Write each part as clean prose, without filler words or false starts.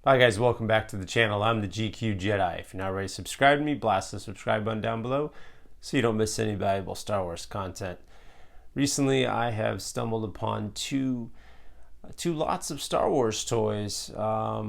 Hi guys, welcome back to the channel. I'm the GQ Jedi. If you're not already subscribed to me, blast the subscribe button down below so you don't miss any valuable Star Wars content. Recently, I have stumbled upon two lots of Star Wars toys. I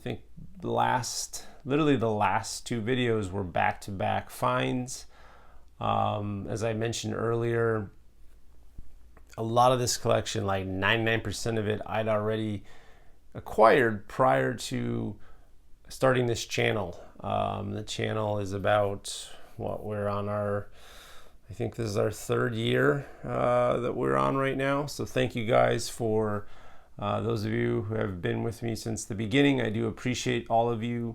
think literally the last two videos were back-to-back finds. As I mentioned earlier, a lot of this collection, like 99% of it, I'd already acquired prior to starting this channel. The channel is about we're on I think this is our third year that we're on right now. So thank you guys for those of you who have been with me since the beginning. I do appreciate all of you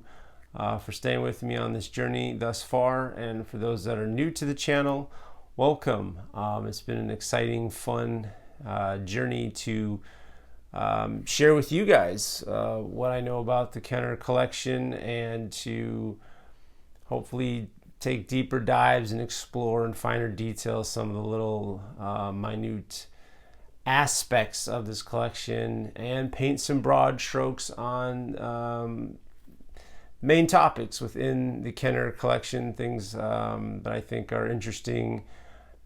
for staying with me on this journey thus far. And for those that are new to the channel, welcome. It's been an exciting, fun journey to share with you guys what I know about the Kenner collection, and to hopefully take deeper dives and explore in finer detail some of the little minute aspects of this collection, and paint some broad strokes on main topics within the Kenner collection, things that I think are interesting.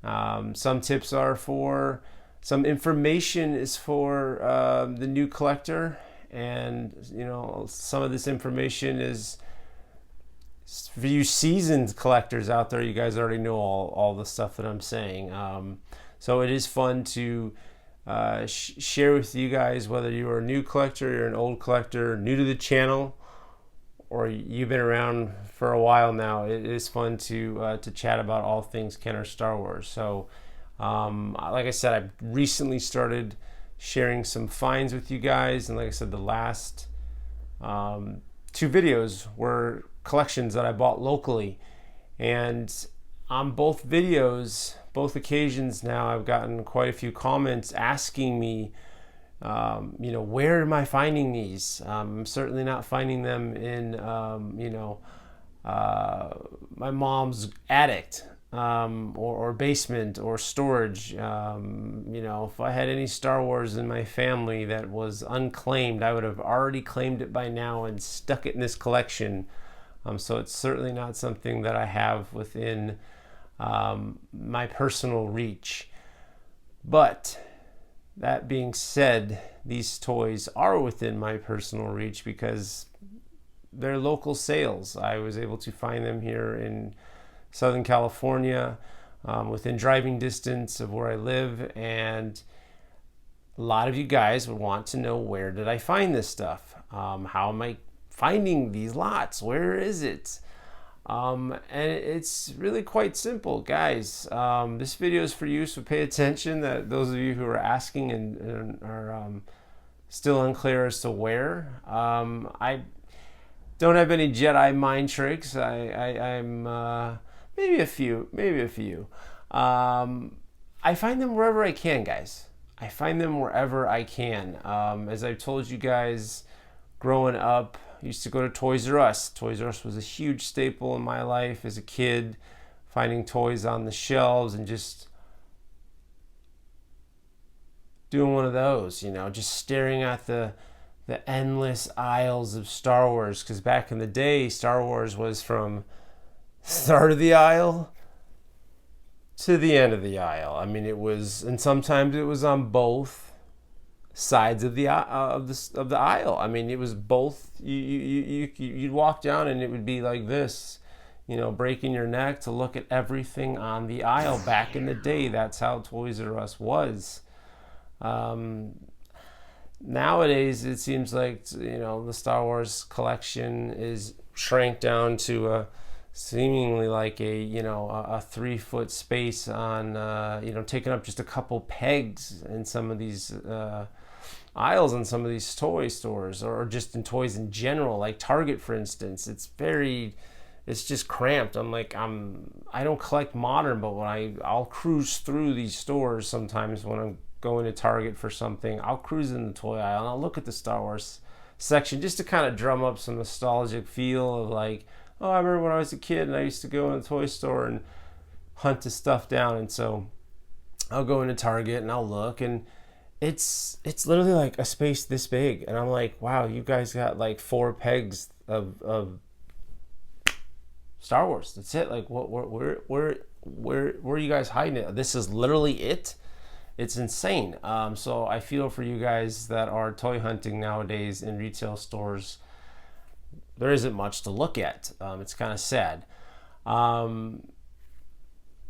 Some tips are for some information is for the new collector, and some of this information is for you seasoned collectors out there. You guys already know all the stuff that I'm saying. So it is fun to share with you guys, whether you are a new collector, you're an old collector, new to the channel, or you've been around for a while now. It is fun to chat about all things Kenner Star Wars. So like I said, I've recently started sharing some finds with you guys, and like I said, the last two videos were collections that I bought locally, and on both videos, both occasions now, I've gotten quite a few comments asking me, where am I finding these? I'm certainly not finding them in my mom's attic, or basement, or storage. If I had any Star Wars in my family that was unclaimed, I would have already claimed it by now and stuck it in this collection. So it's certainly not something that I have within my personal reach. But that being said, these toys are within my personal reach because they're local sales. I was able to find them here in Southern California, within driving distance of where I live, and a lot of you guys would want to know, where did I find this stuff? How am I finding these lots? Where is it? And it's really quite simple, guys. This video is for you, so pay attention. That those of you who are asking and are still unclear as to where, I don't have any Jedi mind tricks. I'm maybe a few. I find them wherever I can, guys. I find them wherever I can. As I've told you guys, growing up, I used to go to Toys R Us. Toys R Us was a huge staple in my life as a kid, finding toys on the shelves and just doing one of those, just staring at the endless aisles of Star Wars. Because back in the day, Star Wars was from start of the aisle to the end of the aisle. I mean, it was, and sometimes it was on both sides of the aisle. I mean, it was both. You'd walk down and it would be like this, breaking your neck to look at everything on the aisle. Back in the day, that's how Toys R Us was. Nowadays, it seems like the Star Wars collection is shrank down to seemingly like a 3-foot space on taking up just a couple pegs in some of these aisles in some of these toy stores, or just in toys in general, like Target, for instance. It's just cramped. I don't collect modern, but when I'll cruise through these stores sometimes when I'm going to Target for something, I'll cruise in the toy aisle and I'll look at the Star Wars section just to kind of drum up some nostalgic feel of like, oh, I remember when I was a kid and I used to go in the toy store and hunt this stuff down. And so I'll go into Target and I'll look, and it's literally like a space this big, and I'm like, wow, you guys got like 4 pegs of Star Wars. That's it. Like, what, where are you guys hiding it? This is literally it. It's insane. So I feel for you guys that are toy hunting nowadays in retail stores. There isn't much to look at. It's kind of sad.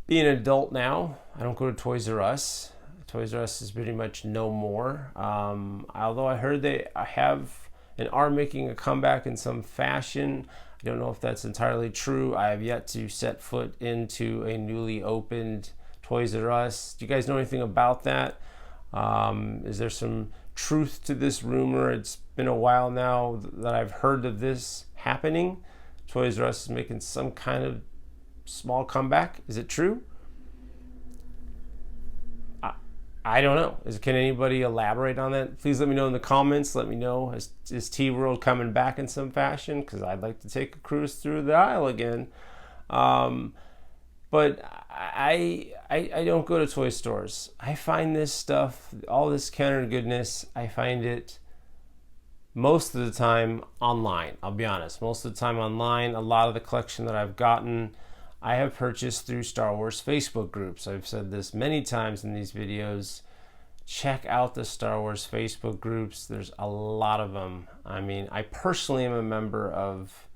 Being an adult now, I don't go to Toys R Us. Toys R Us is pretty much no more. Although I heard they have and are making a comeback in some fashion. I don't know if that's entirely true. I have yet to set foot into a newly opened Toys R Us. Do you guys know anything about that? Is there some truth to this rumor? It's been a while now that I've heard of this happening. Toys R Us is making some kind of small comeback. Is it true? I don't know. Can anybody elaborate on that? Please let me know in the comments. Let me know, is T-World coming back in some fashion? Because I'd like to take a cruise through the aisle again. But I don't go to toy stores. I find this stuff, all this counter goodness, I find it most of the time online. I'll be honest. Most of the time online. A lot of the collection that I've gotten, I have purchased through Star Wars Facebook groups. I've said this many times in these videos. Check out the Star Wars Facebook groups. There's a lot of them. I mean, I personally am a member of,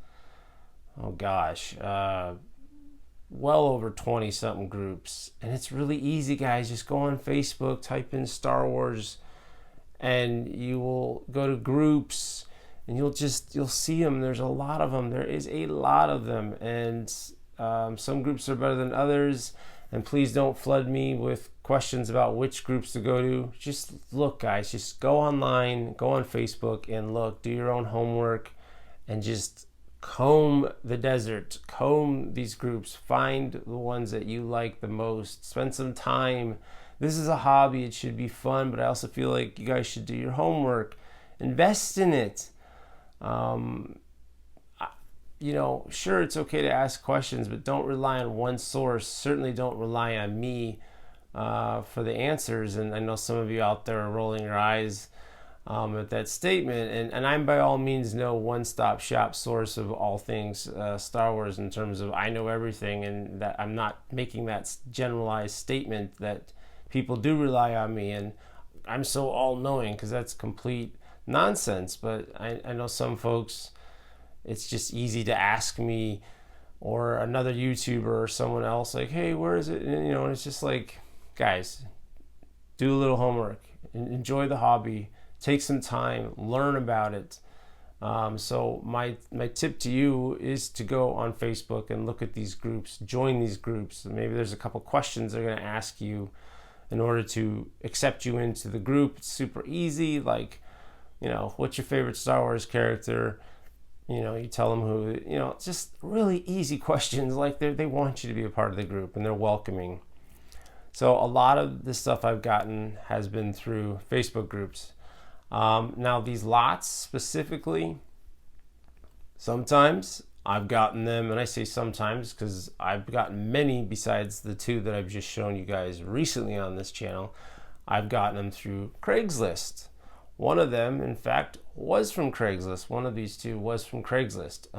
oh gosh, well over 20 something groups. And it's really easy, guys. Just go on Facebook, type in Star Wars, and you will go to groups, and you'll see them. There's a lot of them. There is a lot of them. And some groups are better than others, and please don't flood me with questions about which groups to go to. Just look, guys. Just go online, go on Facebook, and look. Do your own homework, and just comb the desert. Comb these groups. Find the ones that you like the most. Spend some time. This is a hobby. It should be fun, but I also feel like you guys should do your homework. Invest in it. Sure, it's okay to ask questions, but don't rely on one source. Certainly don't rely on me for the answers. And I know some of you out there are rolling your eyes at that statement. And I'm by all means no one-stop shop source of all things Star Wars in terms of I know everything, and that I'm not making that generalized statement that people do rely on me and I'm so all-knowing, because that's complete nonsense. But I know some folks, it's just easy to ask me or another YouTuber or someone else, like, hey, where is it? And it's just like, guys, do a little homework, enjoy the hobby, take some time, learn about it. So my tip to you is to go on Facebook and look at these groups, join these groups. Maybe there's a couple questions they're going to ask you in order to accept you into the group. It's super easy. Like, what's your favorite Star Wars character? You tell them who, just really easy questions. Like they want you to be a part of the group, and they're welcoming. So a lot of the stuff I've gotten has been through Facebook groups. Now these lots specifically, sometimes I've gotten them, and I say sometimes because I've gotten many besides the 2 that I've just shown you guys recently on this channel. I've gotten them through Craigslist. One of them, in fact, was from Craigslist. One of these 2 was from Craigslist.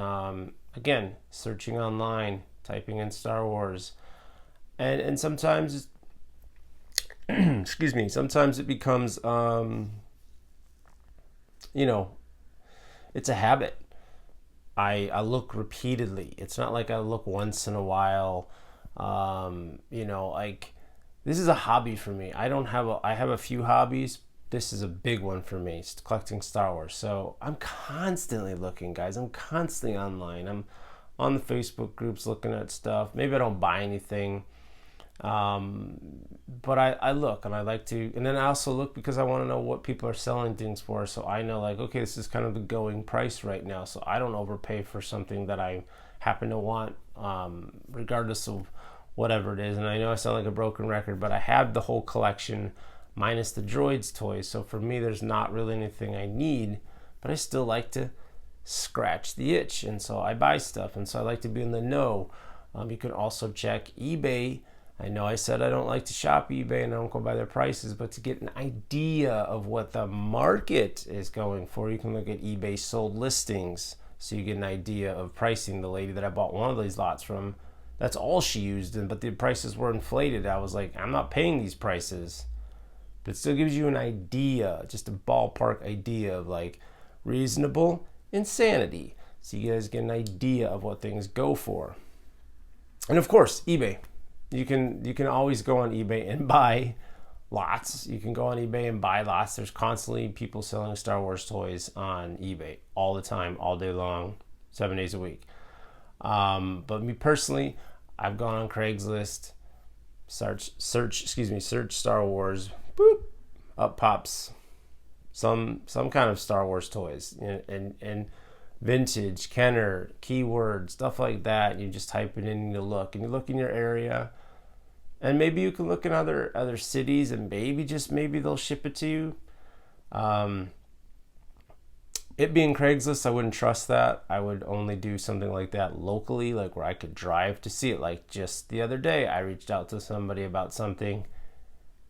Again, searching online, typing in Star Wars. And sometimes, excuse me, sometimes it becomes, it's a habit. I look repeatedly. It's not like I look once in a while. Like, this is a hobby for me. I have a few hobbies. This is a big one for me. It's collecting Star Wars. So I'm constantly looking, guys. I'm constantly online. I'm on the Facebook groups looking at stuff. Maybe I don't buy anything. But I look, and I like to, and then I also look because I want to know what people are selling things for. So I know, like, okay, this is kind of the going price right now. So I don't overpay for something that I happen to want, regardless of whatever it is. And I know I sound like a broken record, but I have the whole collection minus the droids toys. So for me, there's not really anything I need, but I still like to scratch the itch. And so I buy stuff. And so I like to be in the know. You can also check eBay I know I said I don't like to shop eBay and I don't go by their prices, but to get an idea of what the market is going for, you can look at eBay sold listings. So you get an idea of pricing. The lady that I bought one of these lots from, that's all she used, but the prices were inflated. I was like, I'm not paying these prices. But it still gives you an idea, just a ballpark idea of like reasonable insanity. So you guys get an idea of what things go for. And of course, eBay. You can always go on eBay and buy lots. You can go on eBay and buy lots. There's constantly people selling Star Wars toys on eBay all the time, all day long, 7 days a week. But me personally, I've gone on Craigslist, search Star Wars, boop, up pops some kind of Star Wars toys and vintage, Kenner, keyword, stuff like that. You just type it in and you look in your area. And maybe you can look in other cities and maybe they'll ship it to you. It being Craigslist, I wouldn't trust that. I would only do something like that locally, like where I could drive to see it. Like just the other day, I reached out to somebody about something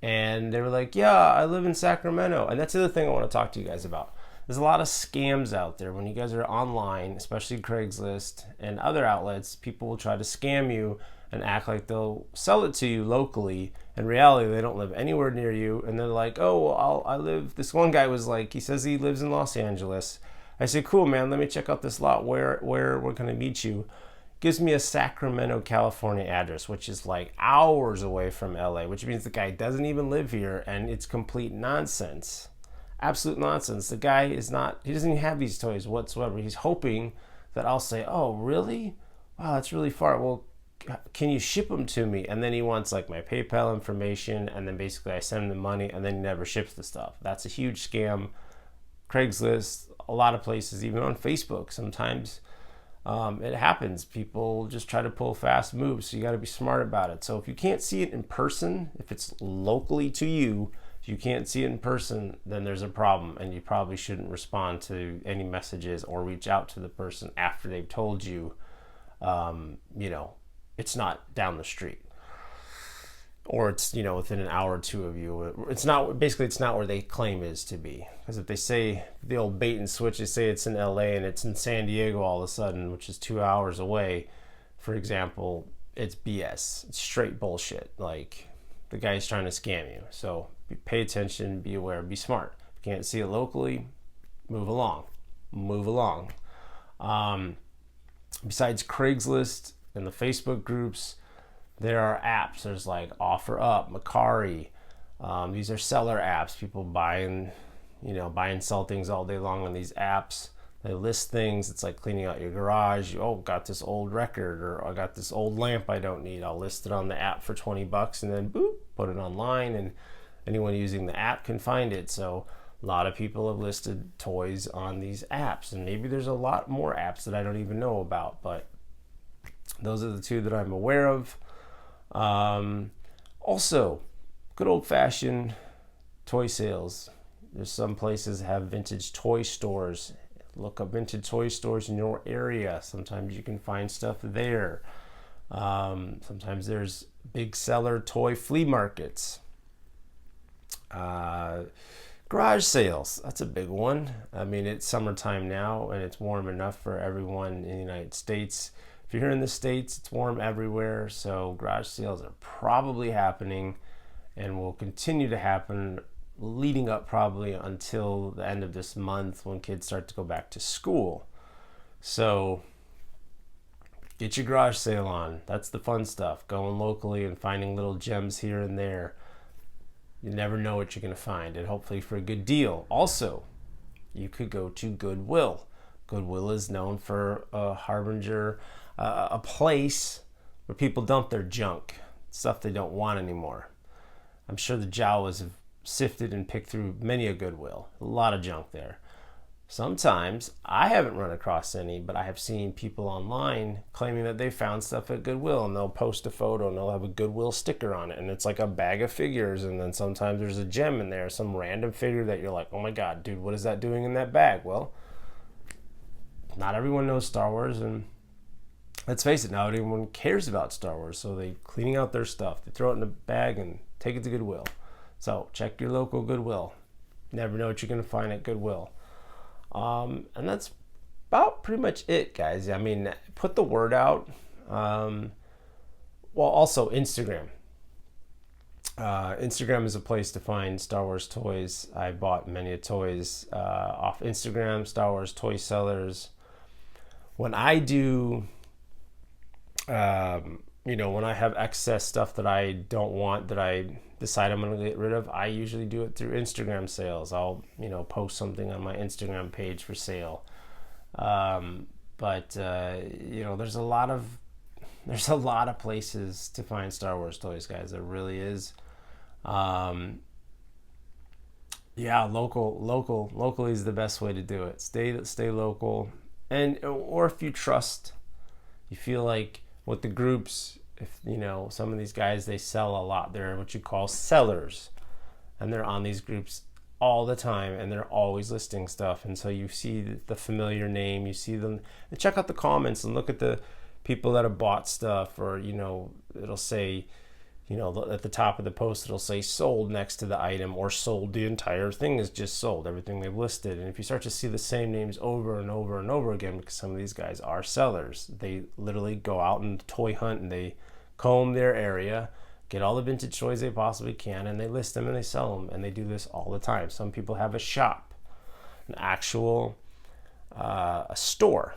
and they were like, yeah, I live in Sacramento. And that's the other thing I want to talk to you guys about. There's a lot of scams out there. When you guys are online, especially Craigslist and other outlets, people will try to scam you and act like they'll sell it to you locally. In reality, they don't live anywhere near you. And they're like, oh, well, I live, this one guy was like, he says he lives in Los Angeles. I said, cool, man, let me check out this lot where we're going to meet you. Gives me a Sacramento, California address, which is like hours away from LA, which means the guy doesn't even live here, and it's complete nonsense. Absolute nonsense. The guy he doesn't even have these toys whatsoever. He's hoping that I'll say, oh, really? Wow, that's really far. Well, can you ship them to me? And then he wants like my PayPal information, and then basically I send him the money, and then he never ships the stuff. That's a huge scam. Craigslist, a lot of places, even on Facebook, sometimes it happens. People just try to pull fast moves, so you got to be smart about it. So if you can't see it in person, if it's locally to you, if you can't see it in person, then there's a problem, and you probably shouldn't respond to any messages or reach out to the person after they've told you, it's not down the street, or it's, within an hour or two of you. It's not where they claim is to be. Because if they say the old bait and switch, they say it's in LA and it's in San Diego all of a sudden, which is 2 hours away, for example, it's BS. It's straight bullshit. Like, the guy's trying to scam you. So pay attention, be aware, be smart. If you can't see it locally, move along. Besides Craigslist and the Facebook groups, there are apps. There's like OfferUp, Macari. These are seller apps. People buy and sell things all day long on these apps. They list things. It's like cleaning out your garage. Got this old record, or I got this old lamp I don't need. I'll list it on the app for $20 and then boop, put it online, and anyone using the app can find it. So a lot of people have listed toys on these apps, and maybe there's a lot more apps that I don't even know about, but those are the two that I'm aware of. Also, good old-fashioned toy sales. There's some places that have vintage toy stores. Look up vintage toy stores in your area. Sometimes you can find stuff there. Sometimes there's big seller toy flea markets. Garage sales, that's a big one. I mean, it's summertime now and it's warm enough for everyone in the United States. If you're here in the States, it's warm everywhere, so garage sales are probably happening and will continue to happen leading up probably until the end of this month when kids start to go back to school. So get your garage sale on. That's the fun stuff, going locally and finding little gems here and there. You never know what you're going to find, and hopefully for a good deal. Also, you could go to Goodwill. Goodwill is known for a harbinger, a place where people dump their junk, stuff they don't want anymore. I'm sure the Jawas have sifted and picked through many a Goodwill. A lot of junk there. Sometimes, I haven't run across any, but I have seen people online claiming that they found stuff at Goodwill, and they'll post a photo and they'll have a Goodwill sticker on it, and it's like a bag of figures, and then sometimes there's a gem in there, some random figure that you're like, oh my god, dude, what is that doing in that bag? Well, not everyone knows Star Wars, and let's face it, now everyone cares about Star Wars, so they cleaning out their stuff. They throw it in a bag and take it to Goodwill. So check your local Goodwill. Never know what you're going to find at Goodwill. And that's about pretty much it, guys. I mean, put the word out. Well, also Instagram. Instagram is a place to find Star Wars toys. I bought many toys off Instagram, Star Wars toy sellers. When I do, when I have excess stuff that I don't want, that I decide I'm going to get rid of, I usually do it through Instagram sales. I'll, post something on my Instagram page for sale. But there's a lot of places to find Star Wars toys, guys. There really is. Locally is the best way to do it. Stay local, or if you feel like with the groups, if some of these guys, they sell a lot. They're what you call sellers, and they're on these groups all the time, and they're always listing stuff. And so you see the familiar name, you see them, and check out the comments and look at the people that have bought stuff, or it'll say, at the top of the post, it'll say sold next to the item, or sold. The entire thing is just sold, everything they've listed. And if you start to see the same names over and over and over again, because some of these guys are sellers, they literally go out and toy hunt, and they comb their area, get all the vintage toys they possibly can, and they list them and they sell them. And they do this all the time. Some people have a shop, an actual a store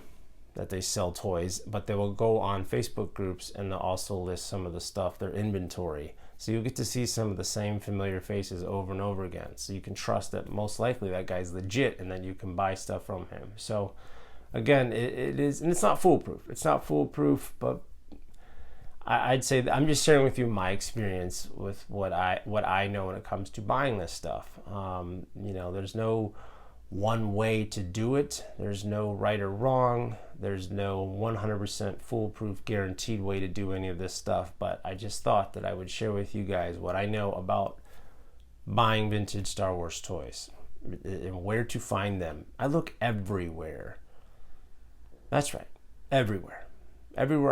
that they sell toys, but they will go on Facebook groups and they'll also list some of the stuff, their inventory. So you'll get to see some of the same familiar faces over and over again. So you can trust that most likely that guy's legit, and then you can buy stuff from him. So again, it is, and it's not foolproof. It's not foolproof, but I'd say that I'm just sharing with you my experience with what I know when it comes to buying this stuff. There's no one way to do it. There's no right or wrong. There's no 100% foolproof guaranteed way to do any of this stuff, but I just thought that I would share with you guys what I know about buying vintage Star Wars toys and where to find them. I look everywhere. That's right, everywhere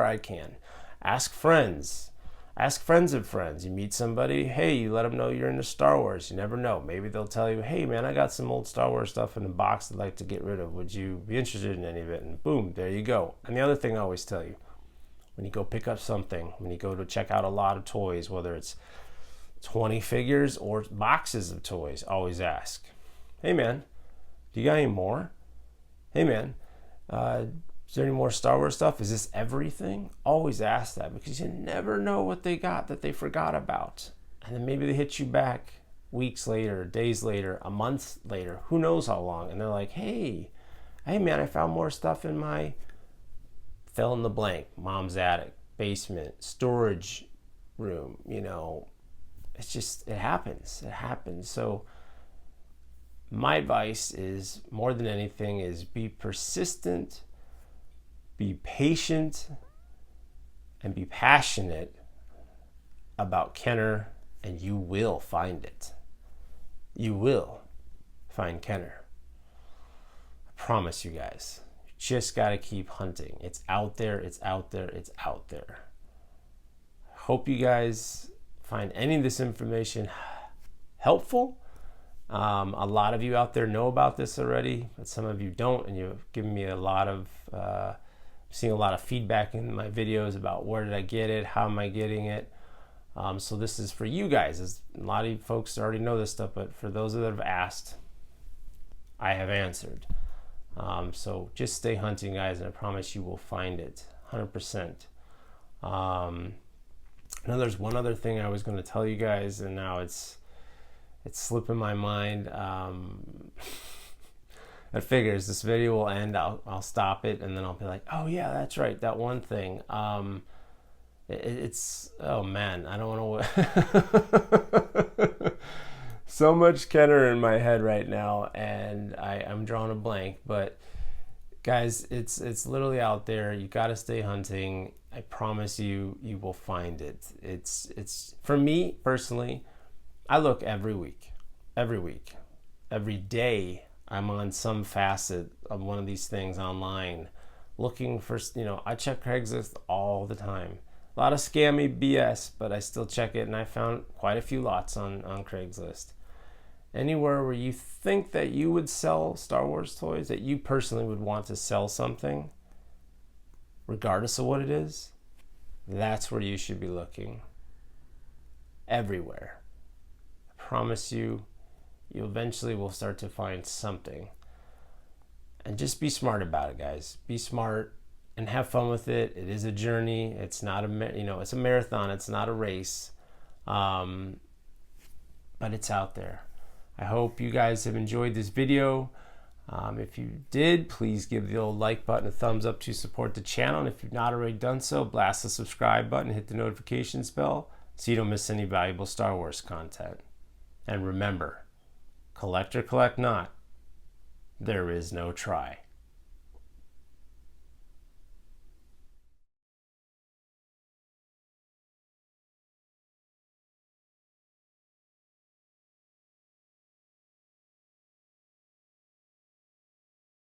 I can. Ask friends of friends. You meet somebody, hey, you let them know you're into Star Wars. You never know. Maybe they'll tell you, hey man, I got some old Star Wars stuff in a box I'd like to get rid of. Would you be interested in any of it? And boom, there you go. And the other thing I always tell you, when you go pick up something, when you go to check out a lot of toys, whether it's 20 figures or boxes of toys, always ask, hey man, do you got any more? Hey man, is there any more Star Wars stuff? Is this everything? Always ask that, because you never know what they got that they forgot about. And then maybe they hit you back weeks later, days later, a month later, who knows how long. And they're like, hey man, I found more stuff in my fill in the blank, mom's attic, basement, storage room. It's just, it happens. So my advice is, more than anything, is be persistent, be patient, and be passionate about Kenner, and you will find it. You will find Kenner. I promise you guys. You just got to keep hunting. It's out there. Hope you guys find any of this information helpful. A lot of you out there know about this already, but some of you don't, and you've given me a lot of seeing a lot of feedback in my videos about where did I get it, how am I getting it. So this is for you guys. A lot of you folks already know this stuff, but for those that have asked, I have answered. So just stay hunting, guys, and I promise you will find it 100%. Now there's one other thing I was going to tell you guys, and now it's slipping my mind. I figures this video will end. I'll stop it, and then I'll be like, oh yeah, that's right, that one thing. It's oh man, I don't want to. So much Kenner in my head right now, and I'm drawing a blank. But guys, it's literally out there. You got to stay hunting. I promise you will find it. It's for me personally. I look every week, every day. I'm on some facet of one of these things online, looking for, I check Craigslist all the time. A lot of scammy BS, but I still check it, and I found quite a few lots on Craigslist. Anywhere where you think that you would sell Star Wars toys, that you personally would want to sell something, regardless of what it is, that's where you should be looking. Everywhere. I promise you, you eventually will start to find something. And just be smart about it, guys. Be smart and have fun with it. It is a journey. It's not it's a marathon. It's not a race. But it's out there. I hope you guys have enjoyed this video. If you did, please give the old like button a thumbs up to support the channel. And if you've not already done so, blast the subscribe button, hit the notifications bell so you don't miss any valuable Star Wars content. And remember, collect or collect not, there is no try.